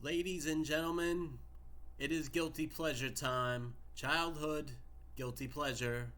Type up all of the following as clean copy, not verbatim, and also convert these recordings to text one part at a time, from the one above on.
Ladies and gentlemen, it is guilty pleasure time. Childhood, guilty pleasure.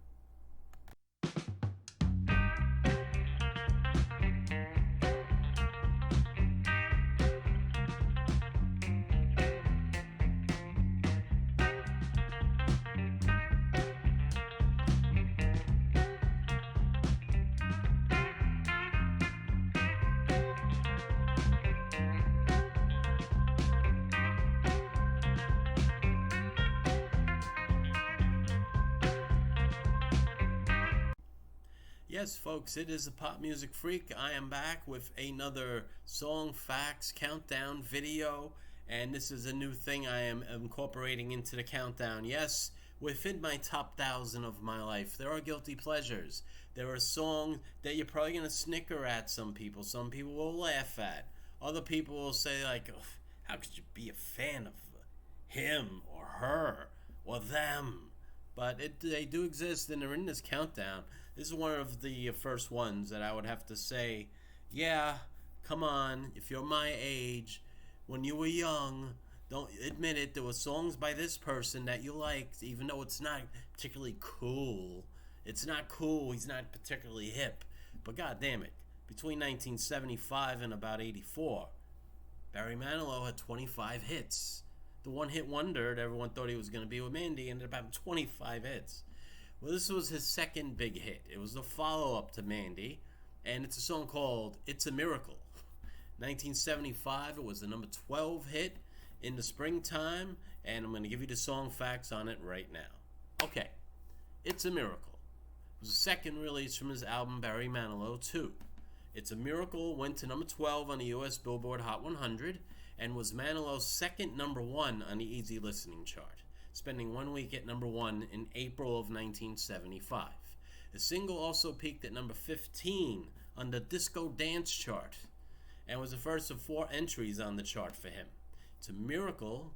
Yes, folks, it is a pop music freak. I am back with another song facts countdown video, and this is a new thing I am incorporating into the countdown. Yes, within my top 1,000 of my life, there are guilty pleasures. There are songs that you're probably going to snicker at some people. Some people will laugh at. Other people will say, like, "Ugh, how could you be a fan of him or her or them?" But they do exist and they're in this countdown. This is one of the first ones that I would have to say, yeah, come on, if you're my age, when you were young, don't admit it, there were songs by this person that you liked, even though it's not particularly cool. It's not cool, he's not particularly hip. But god damn it, between 1975 and about 84, Barry Manilow had 25 hits. The one hit wonder that everyone thought he was going to be with Mandy ended up having 25 hits. Well, this was his second big hit. It was the follow up to Mandy, and it's a song called It's a Miracle. 1975, it was the number 12 hit in the springtime, and I'm going to give you the song facts on it right now. Okay, It's a Miracle. It was the second release from his album Barry Manilow 2. It's a Miracle went to number 12 on the US Billboard Hot 100 and was Manilow's second number one on the Easy Listening chart, spending 1 week at number one in April of 1975. The single also peaked at number 15 on the Disco Dance chart and was the first of 4 entries on the chart for him. It's a Miracle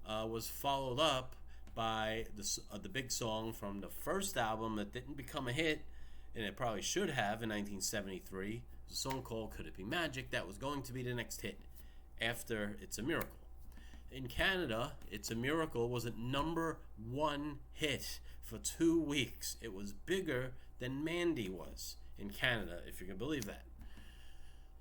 was followed up by the big song from the first album that didn't become a hit, and it probably should have in 1973. It's a song called Could It Be Magic that was going to be the next hit after It's a Miracle. In Canada, It's a Miracle was a number 1 hit for 2 weeks. It was bigger than Mandy was in Canada, if you can believe that.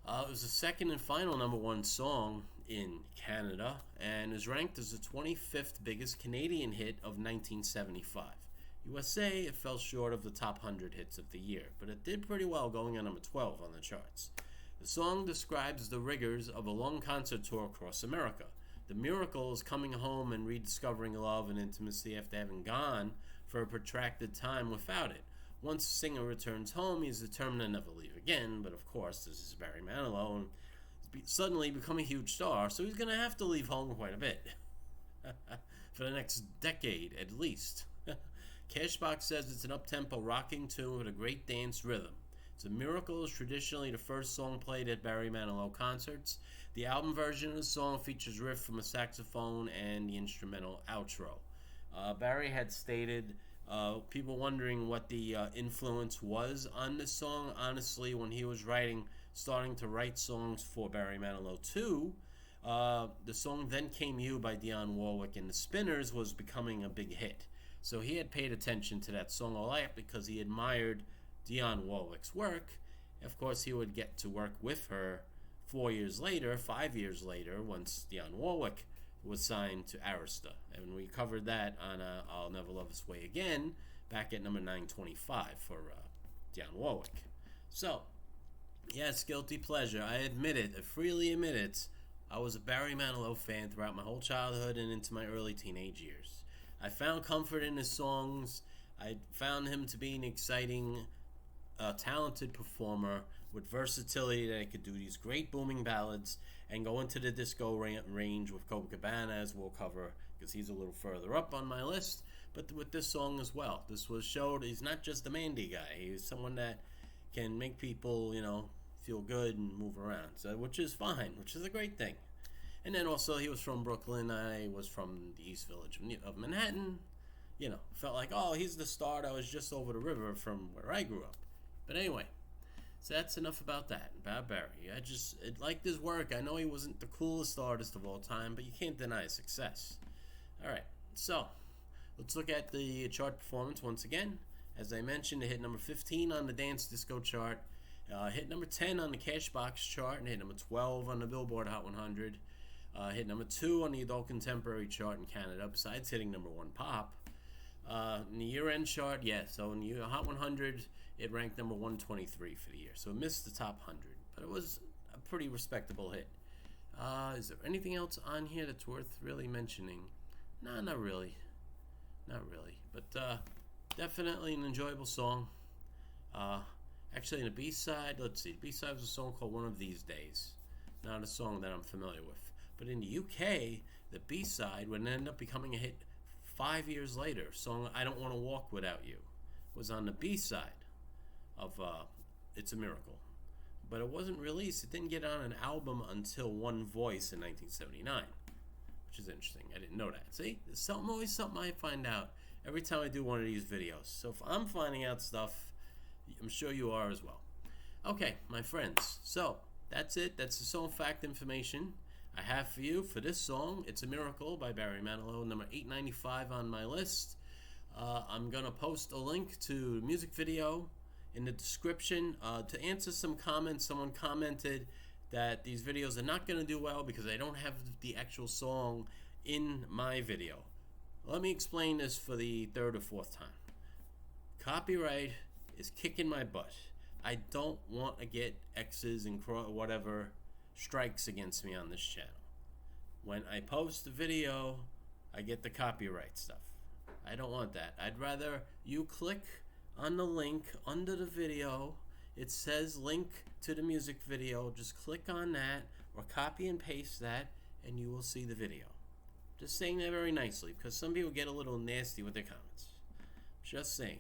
It was the second and final number 1 song in Canada and is ranked as the 25th biggest Canadian hit of 1975. USA, it fell short of the top 100 hits of the year, but it did pretty well going on number 12 on the charts. The song describes the rigors of a long concert tour across America. The miracle is coming home and rediscovering love and intimacy after having gone for a protracted time without it. Once the singer returns home, he is determined to never leave again, but of course, this is Barry Manilow, and he's suddenly become a huge star, so he's going to have to leave home quite a bit. For the next decade, at least. Cashbox says it's an up-tempo rocking tune with a great dance rhythm. It's a Miracle is traditionally the first song played at Barry Manilow concerts. The album version of the song features riff from a saxophone and the instrumental outro. Barry had stated, people wondering what the influence was on this song. Honestly, when he was starting to write songs for Barry Manilow 2, the song Then Came You by Dionne Warwick and the Spinners was becoming a big hit. So he had paid attention to that song a lot because he admired Dionne Warwick's work. Of course, he would get to work with her 5 years later, once Dionne Warwick was signed to Arista. And we covered that on I'll Never Love This Way Again, back at number 925 for Dionne Warwick. So, yes, guilty pleasure. I admit it. I freely admit it. I was a Barry Manilow fan throughout my whole childhood and into my early teenage years. I found comfort in his songs. I found him to be an exciting, talented performer with versatility that he could do these great booming ballads and go into the disco range with Copacabana, as we'll cover, because he's a little further up on my list, but with this song as well. This was showed he's not just a Mandy guy. He's someone that can make people, feel good and move around, so which is fine, which is a great thing. And then also he was from Brooklyn. I was from the East Village of Manhattan. Felt like, oh, he's the star that was just over the river from where I grew up. But anyway, So that's enough about that, about Barry. I liked his work. I know he wasn't the coolest artist of all time, but you can't deny his success. Alright, so let's look at the chart performance once again. As I mentioned, it hit number 15 on the Dance Disco chart, hit number 10 on the Cashbox chart, and hit number 12 on the Billboard Hot 100. Hit number 2 on the Adult Contemporary chart in Canada, besides hitting number 1 pop. In the year-end chart, so in the Hot 100, it ranked number 123 for the year. So it missed the top 100, but it was a pretty respectable hit. Is there anything else on here that's worth really mentioning? No, not really. Not really. But definitely an enjoyable song. Actually, in the B-side, let's see. The B-side was a song called One of These Days. Not a song that I'm familiar with. But in the UK, the B-side would end up becoming a hit 5 years later. Song I Don't Want to Walk Without You was on the B-side of It's a Miracle. But it wasn't released. It didn't get on an album until One Voice in 1979, which is interesting. I didn't know that. See? There's always something I find out every time I do one of these videos. So if I'm finding out stuff, I'm sure you are as well. Okay, my friends. So that's it. That's the song fact information I have for you for this song. It's a Miracle by Barry Manilow, number 895 on my list. I'm going to post a link to the music video in the description. To answer some comments, someone commented that these videos are not going to do well because I don't have the actual song in my video. Let me explain this for the third or fourth time. Copyright is kicking my butt. I don't want to get X's and whatever strikes against me on this channel. When I post the video, I get the copyright stuff. I don't want that. I'd rather you click on the link under the video. It says link to the music video. Just click on that or copy and paste that and you will see the video. Just saying that very nicely because some people get a little nasty with their comments. Just saying.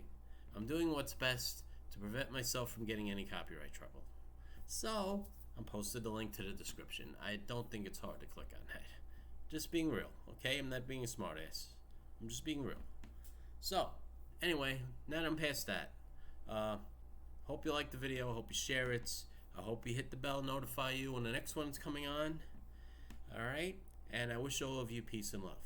I'm doing what's best to prevent myself from getting any copyright trouble. So, I'm posted the link to the description. I don't think it's hard to click on that. Just being real, okay? I'm not being a smartass. I'm just being real. So, anyway, now that I'm past that, hope you like the video. I hope you share it. I hope you hit the bell, notify you when the next one's coming on. Alright? And I wish all of you peace and love.